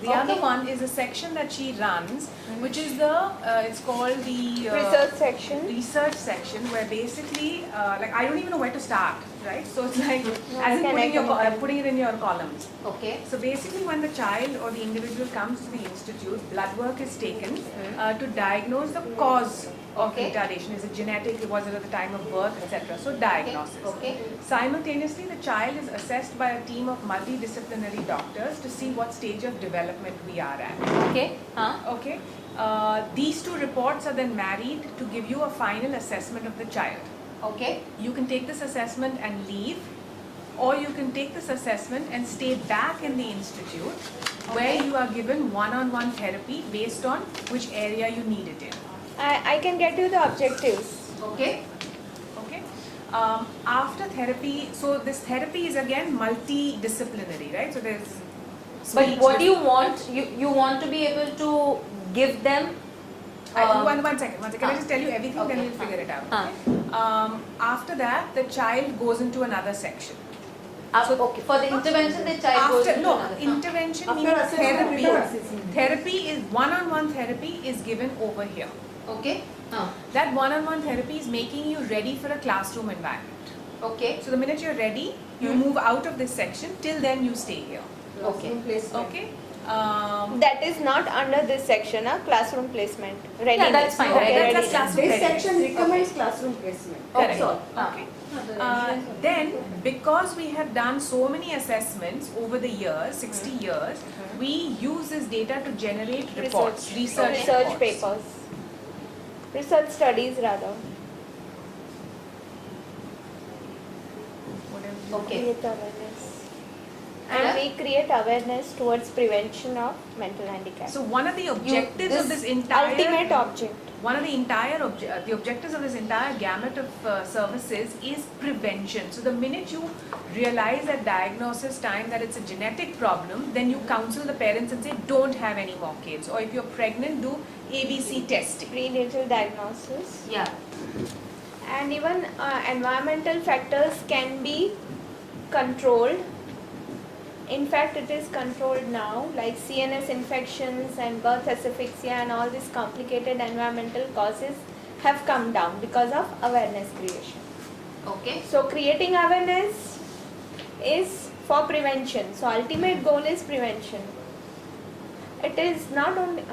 The other one is a section that she runs, which is the, it's called the Research section. Research section, where basically, like I don't even know where to start, right? So it's like, as in putting it in your columns. Okay. So basically when the child or the individual comes to the institute, blood work is taken to diagnose the cause of retardation. Is it genetic? Was it at the time of birth, etc.? So diagnosis. Okay. Simultaneously, the child is assessed by a team of multidisciplinary doctors to see what stage of development we are at. Okay. Okay. These two reports are then married to give you a final assessment of the child. Okay. You can take this assessment and leave, or you can take this assessment and stay back in the institute where you are given one-on-one therapy based on which area you need it in. I can get you the objectives. Okay. Okay. After therapy, so this therapy is again multidisciplinary, right? So there's But speech what do with- you want? You want to be able to give them. one second. Can I just tell you everything, then we'll figure it out. Okay? After that, the child goes into another section. Okay. For the intervention, the child goes into another. Intervention After means assessment, therapy. before assessment. Therapy is one-on-one therapy is given over here. Okay. That one-on-one therapy is making you ready for a classroom environment. Okay. So the minute you're ready, you move out of this section. Till then, you stay here. Okay. Okay. That is not under this section, classroom placement. Readiness. Yeah, that's fine. Okay, That's readiness. classroom This readiness. section recommends classroom placement. Correct. That's all. Okay. Then, because we have done so many assessments over the years, 60 years, we use this data to generate reports, research reports. Papers. Research studies rather. Whatever. Okay. Create awareness. And we create awareness towards prevention of mental handicap. So one of the objectives of this Ultimate object. one of the the objectives of this entire gamut of services is prevention. So the minute you realize at diagnosis time that it's a genetic problem, then you counsel the parents and say, don't have any more kids. Or if you're pregnant, do ABC testing. Prenatal diagnosis. Yeah. And even environmental factors can be controlled. In fact, it is controlled now, like CNS infections and birth asphyxia and all these complicated environmental causes have come down because of awareness creation. Okay. So creating awareness is for prevention. So ultimate goal is prevention. It is not only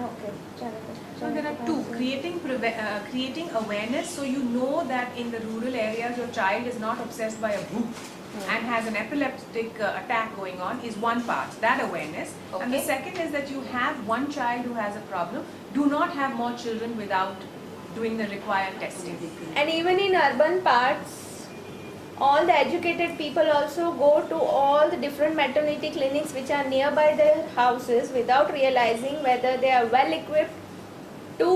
So there are two, creating awareness, so you know that in the rural areas your child is not obsessed by a book and has an epileptic attack going on is one part, that awareness. And the Okay. second is that you have one child who has a problem, do not have more children without doing the required testing. And even in urban parts, all the educated people also go to all the different maternity clinics which are nearby their houses without realizing whether they are well equipped to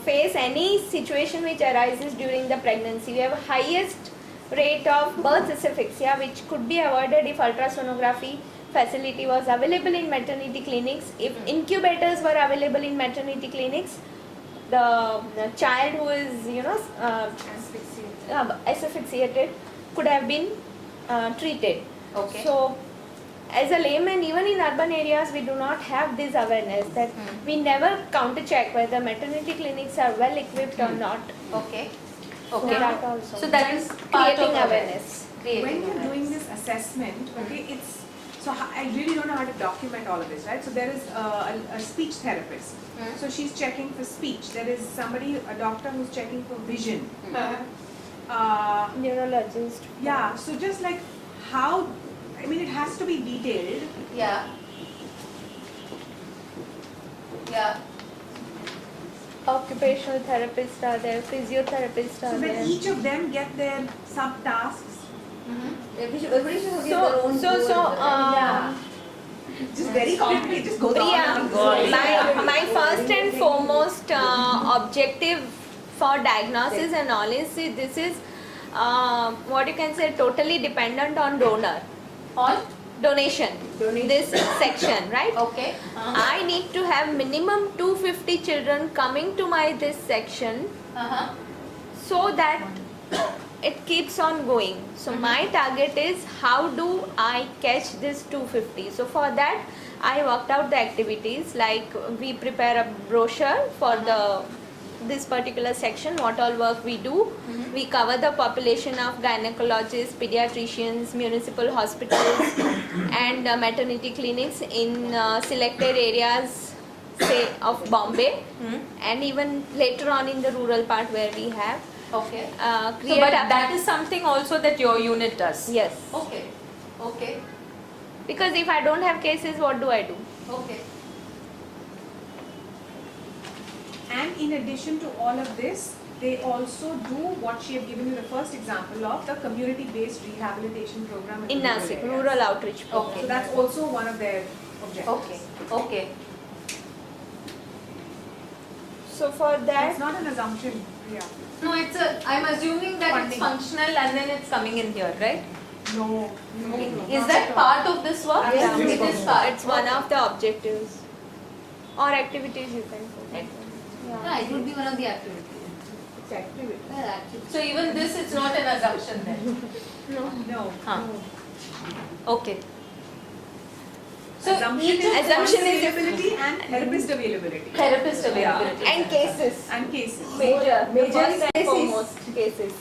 face any situation which arises during the pregnancy. We have a highest rate of birth asphyxia which could be avoided if ultrasonography facility was available in maternity clinics. If incubators were available in maternity clinics, the child who is asphyxiated could have been treated. Okay. So as a layman, even in urban areas, we do not have this awareness that we never counter check whether maternity clinics are well equipped or not. Okay. So Okay. that also. So that is part creating of awareness. When Creating you're awareness. doing this assessment, okay, I really don't know how to document all of this, right? So there is a speech therapist. So she's checking for speech. There is a doctor who's checking for vision. Neurologist. Yeah, so just like how, it has to be detailed. Yeah. Yeah. Occupational therapists are there, physiotherapists So are that there. each of them get their subtasks. Everybody should have their own goal. Yeah. Just very complicated, just goes on and Priya, on. my first and foremost objective for diagnosis and all is, see, this is what you can say totally dependent on donor. On? Donation. This section, right? Okay. I need to have minimum 250 children coming to my this section so that it keeps on going. So my target is how do I catch this 250. So for that I worked out the activities, like we prepare a brochure for this particular section, what all work we do. We cover the population of gynecologists, pediatricians, municipal hospitals and maternity clinics in selected areas, say of Bombay, and even later on in the rural part where we have. Okay. So, Create but a- that is something also that your unit does. Yes. Okay. Okay. Because if I don't have cases, what do I do? Okay. And in addition to all of this, they also do what she had given you the first example of, the community-based rehabilitation program In rural Nasik, areas. rural outreach program. Okay. So that's also one of their objectives. Okay. Okay. So for that, That's not an assumption, yeah. No, I'm assuming that Funding. it's functional and then it's coming in here, right? No. Is that part of this work? Yes, It is part. it's one of the objectives or activities you can put. Yeah, it would be one of the activities. It's activity. Yeah, activity. So even this is not an assumption then. No. Huh. Okay. So Assumption each is assumption is- availability and therapist availability. therapist availability. And cases. And cases. Major. Major First and cases. foremost cases.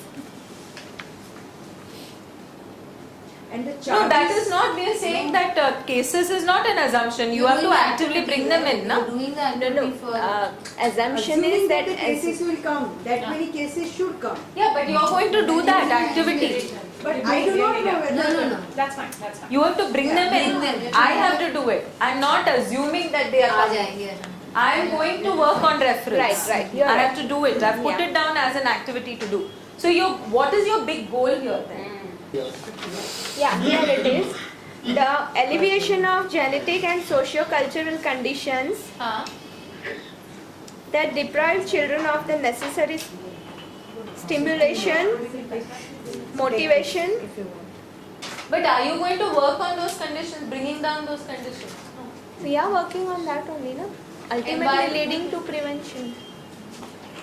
And the No, charges. that is not. We are saying that cases is not an assumption. You have to actively bring them in, You're no? doing the No, activity no. for. Assumption Assuming is that the cases will come, that many cases should come. Yeah, but you are going to do that activity. But I do not know Yeah. whether. No. That's fine, that's fine. You have to bring them in. Bring them. I have to do it. I'm not assuming that they are uh coming. जाएंगे. I am going to work on reference. Right, you're I have right. to do it. I've put Yeah. it down as an activity to do. So what is your big goal here then? Yeah, here it is. The alleviation of genetic and socio-cultural conditions that deprive children of the necessary stimulation, motivation. But are you going to work on those conditions, bringing down those conditions? We are working on that only, no? Ultimately Environment. leading to prevention.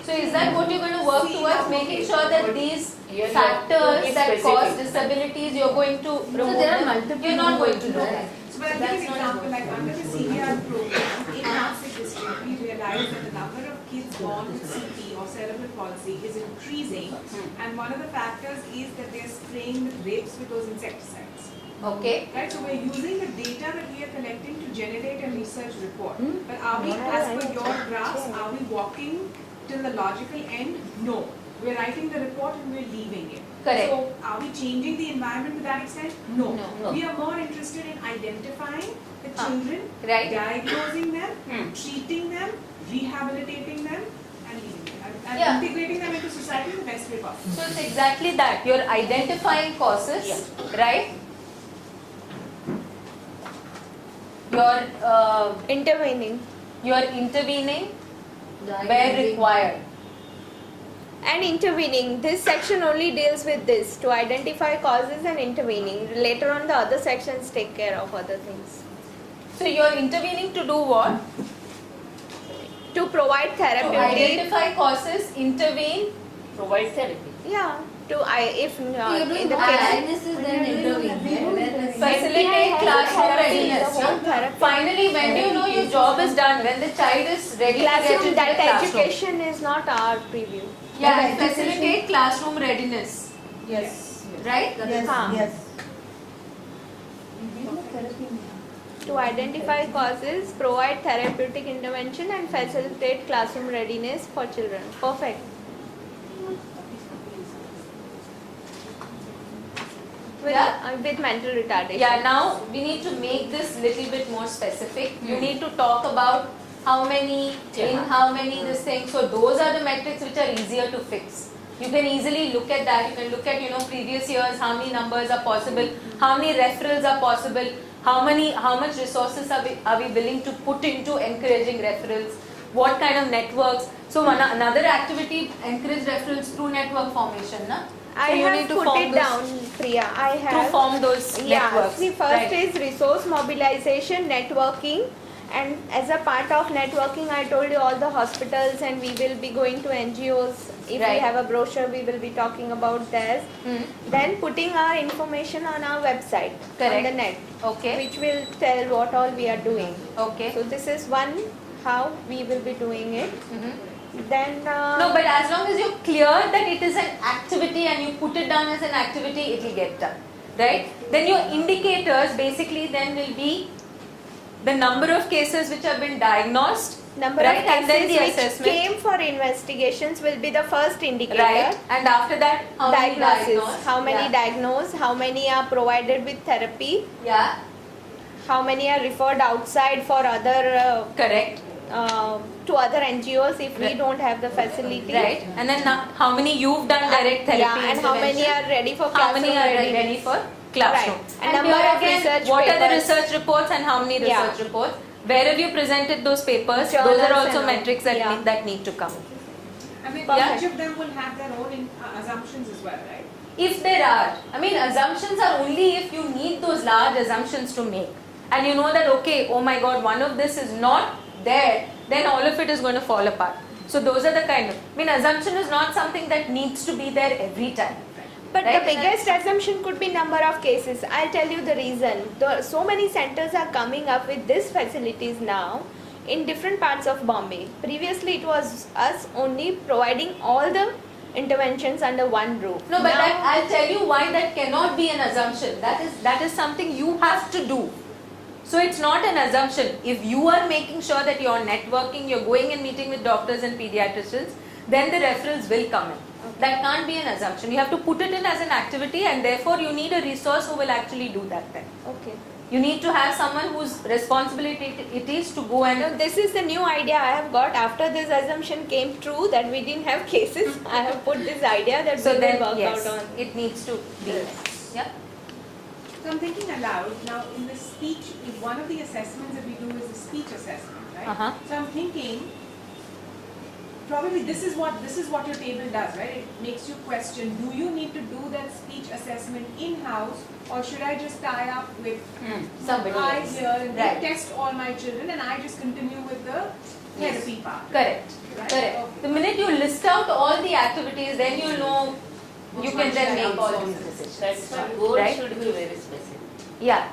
So is that what you're going to work towards, making sure that these factors that cause disabilities you're going to remove? there are them? multiple You're not going to do more. that. So, but I'll give you an example, like under the CBR program, in Nasik district, we realized that the number of kids born with CP or cerebral palsy is increasing, and one of the factors is that they're spraying with rapes with those insecticides. Okay. Right, so we're using the data that we are collecting to generate a research report. But are we, as per your graphs, are we walking till the logical end? No. We're writing the report and we're leaving it. Correct. So are we changing the environment to that extent? No. No. We are more interested in identifying the Ah, children, right. diagnosing them, treating them, rehabilitating them, and leaving them. And Yeah. integrating them into society in the best way possible. So it's exactly that. You're identifying causes, right? Intervening. You're intervening where Diagnosing. required. And intervening. This section only deals with this, to identify causes and intervening. Later on the other sections take care of other things. So you're intervening to do what? To provide To therapeutic. identify causes, intervene. Provide therapy. Yeah. If You're in doing the case. diagnosis then intervene. Facilitate classroom readiness. The whole therapy. Finally, when do you know your job is done? When the child is ready to get Classroom, into that the classroom. education is not our preview. Yeah, and facilitate classroom readiness. Yes. Right? Yes, Huh. yes. To identify causes, provide therapeutic intervention and facilitate classroom readiness for children. Perfect. With mental retardation. Yeah, now we need to make this little bit more specific. You need to talk about how many, in how many this thing. So those are the metrics which are easier to fix. You can easily look at that. You can look at, previous years, how many numbers are possible, how many referrals are possible, how much resources are we willing to put into encouraging referrals, what kind of networks. So another activity, encourage referrals through network formation, na? I So you have need to put form it those- down, Priya. I have. To form those Yeah, networks. see, first Right. is resource mobilization, networking, And as a part of networking, I told you all the hospitals, and we will be going to NGOs. If Right. we have a brochure, we will be talking about this. Hmm. Then putting our information on our website, on Correct. the net, Okay. which will tell what all we are doing. Okay. So this is one how we will be doing it. Mhm. Then No, but as long as you're clear that it is an activity and you put it down as an activity, it will get done, right? Then your indicators basically then will be the number of cases which have been diagnosed, number right? of And then cases the which assessment, came for investigations will be the first indicator. right? And after that, how many Diagnosis, diagnosed? how many Yeah. diagnosed, how many are provided with therapy, Yeah, how many are referred outside for other correct. to other NGOs if we Right. don't have the facility. Right, and then how many you've done direct therapy Yeah, and how many intervention? are ready for How classroom many are readiness. ready for classroom? Right. And And number here of again, research what are the papers. research reports and how many Yeah. research reports? Where have you presented those papers? Those Journals are also and all. metrics that Yeah. need to come. I mean, Perfect. each of them will have their own assumptions as well, right? If there are, I mean, assumptions are only if you need those large assumptions to make, and you know that okay, oh my God, one of this is not there, then all of it is going to fall apart. So those are the kind of, I mean, assumption is not something that needs to be there every time. But Right. the biggest assumption could be number of cases. I'll tell you the reason. So many centers are coming up with these facilities now in different parts of Bombay. Previously, it was us only providing all the interventions under one roof. No, but Now- that, I'll tell you why that cannot be an assumption. That is something you have to do. So it's not an assumption. If you are making sure that you're networking, you're going and meeting with doctors and pediatricians, then the referrals will come in. That can't be an assumption. You have to put it in as an activity, and therefore you need a resource who will actually do that then. Okay. You need to have someone whose responsibility it is to go No, and this is the new idea I have got after this assumption came true that we didn't have cases. I have put this idea that so we then will work yes, out on. it needs to be. Yeah. So I'm thinking aloud. Now, in the speech, if one of the assessments that we do is a speech assessment, right? Uh-huh. So I'm thinking, probably this is what your table does, right? It makes you question: do you need to do that speech assessment in-house, or should I just tie up with Somebody I else. here and Right. they test all my children, and I just continue with the therapy part? Correct. Right? Correct. Okay. The minute you list out all the activities, then you know you can then make all these decisions. That's why goal Right? should be very specific. Yeah.